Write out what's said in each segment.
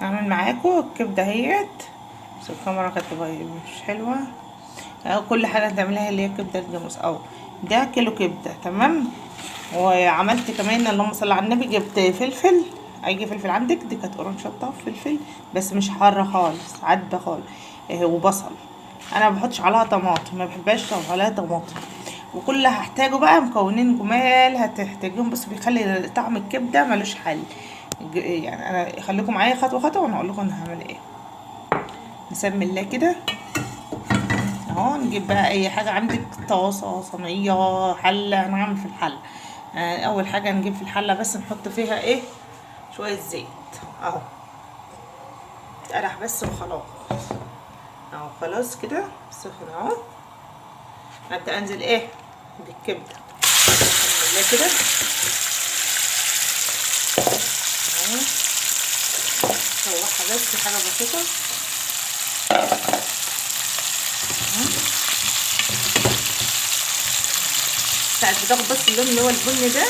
هعمل معاكم الكبده اهيت، بس الكاميرا كانت مش حلوه. أو كل حاجه هتعملها اللي هي كبده الجاموس. ده كيلو كبده تمام. وعملت كمان اللهم صل على النبي، جبت فلفل، اي فلفل عندك، دي كانت قرن شطه فلفل بس مش حاره خالص، عدبه خالص. وبصل. انا ما بحطش عليها طماطم، ما بحبهاش عليها طماطم. وكل اللي هحتاجه بقى مكونين جمال هتحتاجيهم، بس بيخلي طعم الكبده ملوش حل. يعني انا خليكم معايا خطوه خطوه وانا اقول لكم انا هعمل ايه. نسمي الله كده اهو. نجيب بقى اي حاجه عندك، طاسه، صينيه، حله. انا هعمل في الحله. اول حاجه نجيب في الحله بس نحط فيها ايه، شويه زيت اهو، تقرح بس وخلاص اهو. خلاص كده سخن اهو. ابدا انزل ايه بالكبده. بسم الله كده اهو. شوحها بس حاجه بسيطه ساعة بتاخد بس اللون اللي هو البني ده،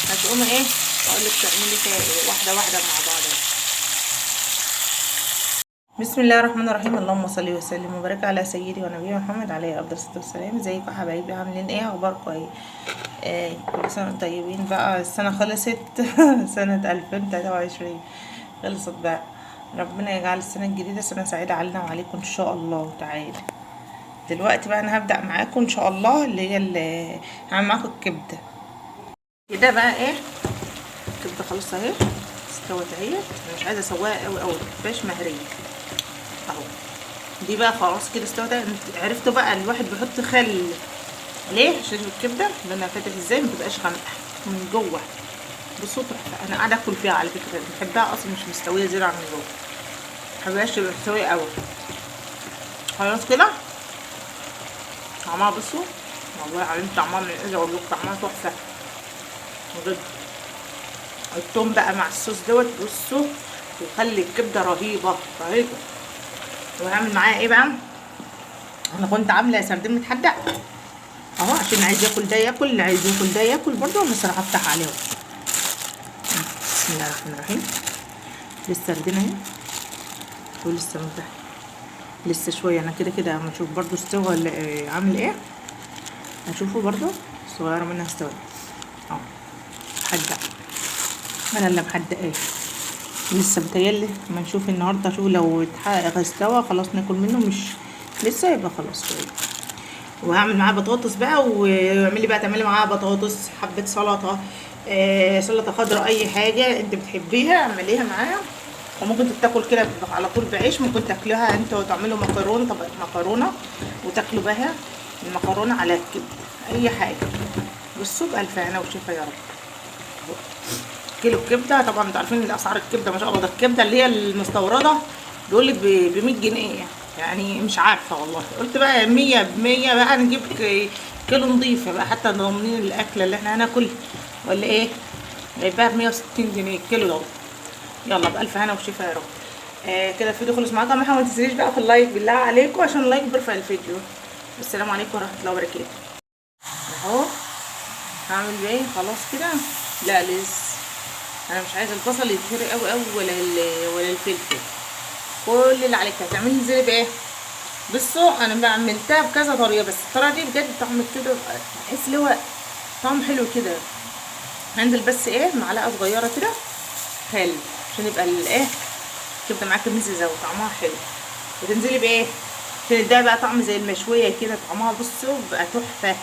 هتقومي ايه اقولك تعملي فيها ايه، واحده واحده مع بعض. بسم الله الرحمن الرحيم. اللهم صل وسلم وبارك على سيدي ونبي محمد عليه افضل الصلاه والسلام. ازيكم يا حبايبي، عاملين ايه، اخباركم ايه؟ كل سنه وانتم طيبين. بقى السنه خلصت سنه 2023 خلصت بقى. ربنا يجعل السنه الجديده سنه سعيده علينا وعليكم ان شاء الله تعالى. دلوقتي بقى انا هبدا معاكم ان شاء الله اللي هي اللي هعمل معاكم الكبده. كده بقى ايه، الكبده خلاص اهي استوت اهي. انا مش عايزه اسويها قوي قوي، متبقاش مهريه اهو. دي بقى خلاص كده استوت. عرفتوا بقى الواحد بيحط خل ليه عشان الكبده لونها فاتح ازاي، ما تبقاش غامقه من جوه. بصوا تحفه، انا قاعده اكل فيها على فكره، بحبها اصلا مش مستويه زياده عن جوه، ما بحبهاش تبقى مستويه قوي. خلاص كده طعمها بصوا، والله عليهم طعمها، من ايه اقول لكم طعمها تحفه بجد. التوم بقى مع الصوص دوت بصوا يخلي الكبده رهيبه رهيبه. وهعمل معاها ايه بقى، انا كنت عامله سردين متحدق اهو، عشان عايز ياكل ده ياكل، اللي عايز ياكل ده ياكل برضه. انا الصراحه افتح عليهم. بسم الله الرحمن الرحيم. لسه سردين اهي ولسه مفتح لسه شويه. انا كده كده اما اشوف برضه استوى ولا عامل ايه، هشوفه برضه. الصغيره منها استوى اهو، محدق. انا اللي محدق ايه لسه بتهيألي. اما نشوف النهارده، اشوف لو اتحقق استوى خلاص ناكل منه، مش لسه يبقى خلاص شويه. وهعمل معاه بطاطس بقى، واعملي بقى تعملي معاها بطاطس، حبه سلطه، سلطه خضراء، اي حاجه انت بتحبيها اعمليها معاها. وممكن تاكل كده على طول بعيش، ممكن تاكلوها انت وتعملوا مكرونه، طبق مكرونه وتاكلوا بها المكرونه على الكبده، اي حاجه. بصوا بالف هنا وشفا يا رب. كيلو الكبده طبعا انتوا عارفين الاسعار الكبده ما شاء الله. ده الكبده اللي هي المستورده بيقول لك ب 100 جنيه، يعني مش عارفه والله. قلت بقى 100 ب 100 بقى نجيب كيلو نضيفه بقى، حتى ضامنين الاكله اللي احنا هناكل ولا ايه. جايباها ب 160 جنيه الكيلو ده. يلا بالف هنا وشفا يا رب. كده الفيديو خلص معاكم. ما تنسونيش بقى في اللايك بالله عليكم، عشان اللايك بيرفع الفيديو. السلام عليكم ورحمه الله وبركاته. اهو هعمل ايه خلاص كده. لا لسه انا مش عايزه البصل يتهري قوي قوي ولا الفلفل. كل اللي عليك هتعملي زي بايه. بصوا انا بقى عملتها بكذا طريقه، بس الطريقه دي بجد طعم كده بحس اللي هو طعم حلو كده. هنزل بس ايه معلقه صغيره كده خل، عشان يبقى الايه كبده معاكي مززه وطعمها حلو. وتنزلي بايه عشان يديها بقى طعم زي المشويه كده، طعمها بصوا بقى تحفه.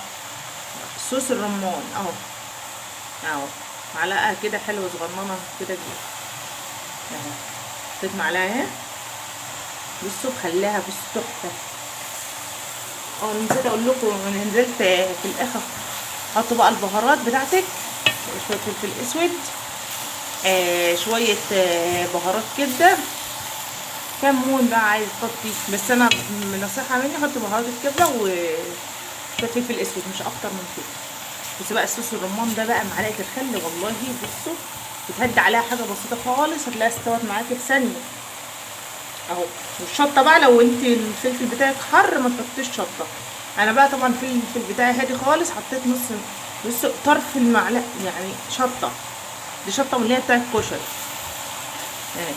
صوص الرمان اهو اهو، معلقه كده حلوه صغننه كده اهو. حطيت معلقه اهي بصوا بخليها بصوا تحفه. نسيت اقول لكم انا نزلت في الاخر حطوا بقى البهارات بتاعتك، شويه فلفل اسود، شويه بهارات كبده، كمون بقى عايز تحطي، بس انا من نصيحه مني حطي بهارات الكبده وشويه فلفل اسود مش اكتر من كده. بس بقى الصوص الرمان ده بقى معلقه الخل والله بصوا بتهدي عليها حاجه بسيطه خالص هتلاقيها استوت معاكي في ثانيه اهو. والشطه بقى لو انت الفلفل بتاعك حر ما تحطيش شطه. انا بقى طبعا الفلفل بتاعي هادي خالص، حطيت نص طرف المعلقه يعني شطه. دي شطه من اللي هي بتاعت الكشري يعني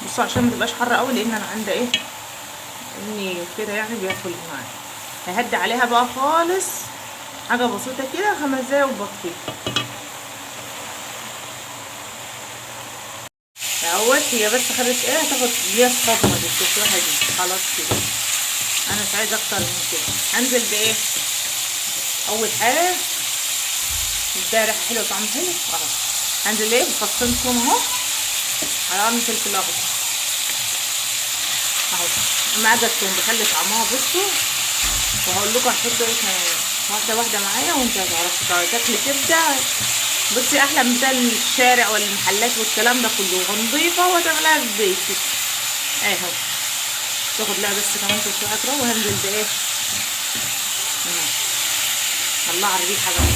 بصوا عشان متبقاش حاره قوي، لان انا عندي ايه اني كده يعني بياكل معايا. ههدي عليها بقى خالص، حاجه بسيطه كده 5 دقايق وبطفي اهوت. هي بس خدت ايه، هتاخد ليها الصدمه دي التفاحه دي خلاص كده. انا مش عايزه اكتر من كده. هنزل بايه اول حاجه، ده ريحه حلوه وطعم حلو اهو. هنزل ايه بفصين ثوم اهو، على قرن فلفل اخضر اهو. معجن الثوم بيخلي طعمها بصوا. وهقول لكم هحط ايه كمان واحده واحده معايا، وانت هتعرفوا تاكلي كبده. بصي احلى من بتاع الشارع والمحلات والكلام ده كله، ونضيفه وتعملها في بيتك اهو. تاخد لها بس كمان تشويحه كده. وهنزل بايه الله على الريحه بقى.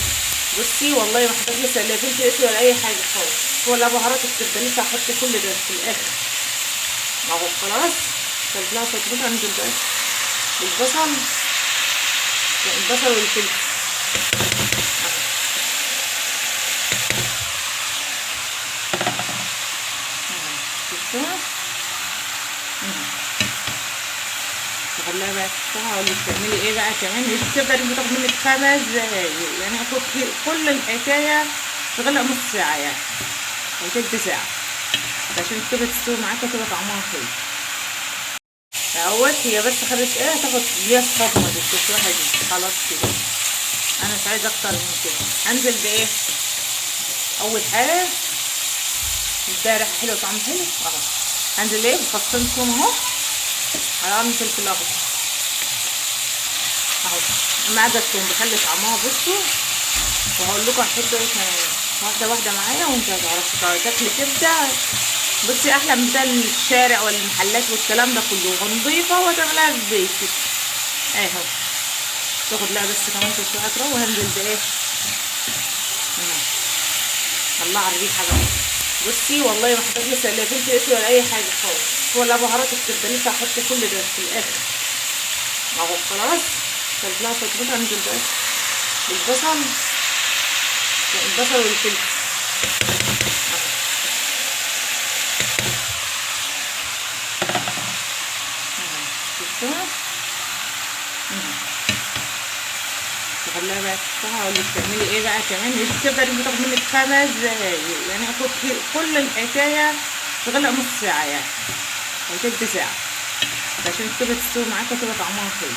بصي والله ما حطيت لسه لا فلفل اسود ولا اي حاجه خالص، ولا بهارات الكبده، لسه هحط كل ده في الاخر اهو. خلاص كلت لها شطرتها. انزل بقى بالبصل، البصل والفلفل اهو. شفتوها تخليها بقى تفتحها. اقول لك تعملي ايه بقى كمان. الكبده دي بتاخد منك 5 دقايق يعني. كل الحكايه تغلق نص ساعه يعني او تلت ساعه، عشان الكبده تستوي معاك وتبقى طعمها حلو اهوت. هي بس خدت ايه، هتاخد ليها الصدمه دي التفاحه دي خلاص كده. انا مش عايزه اكتر من كده. هنزل بايه اول حاجه، ده ريحه حلوه وطعم حلو اهو. هنزل ايه بفصين ثوم اهو، على قرن فلفل اخضر اهو. معجن الثوم بيخلي طعمها بصوا. وهقول لكم هحط ايه كمان واحده واحده معايا، وانت هتعرفوا تاكلي كبده. بصي احلى من بتاع الشارع والمحلات والكلام ده كله، ونضيفه وتعملها في بيتك اهو. تاخد لها بس كمان تشويحه كده. وهنزل بايه الله على الريحه بقى. بصي والله ما حطيت لسه لا فلفل اسود ولا اي حاجه خالص، ولا بهارات الكبده، لسه هحط كل ده في الاخر اهو. خلاص كلت لها شطرتها. انزل بقى بالبصل، البصل والفلفل اهو. شفتوها تخليها بقى تفتحها. اقول لك تعملي ايه بقى كمان. الكبده دي بتاخد منك 5 دقايق يعني. كل الحكايه تغلق نص ساعه يعني او تلت ساعه، عشان الكبده تستوي معاك وتبقى طعمها حلو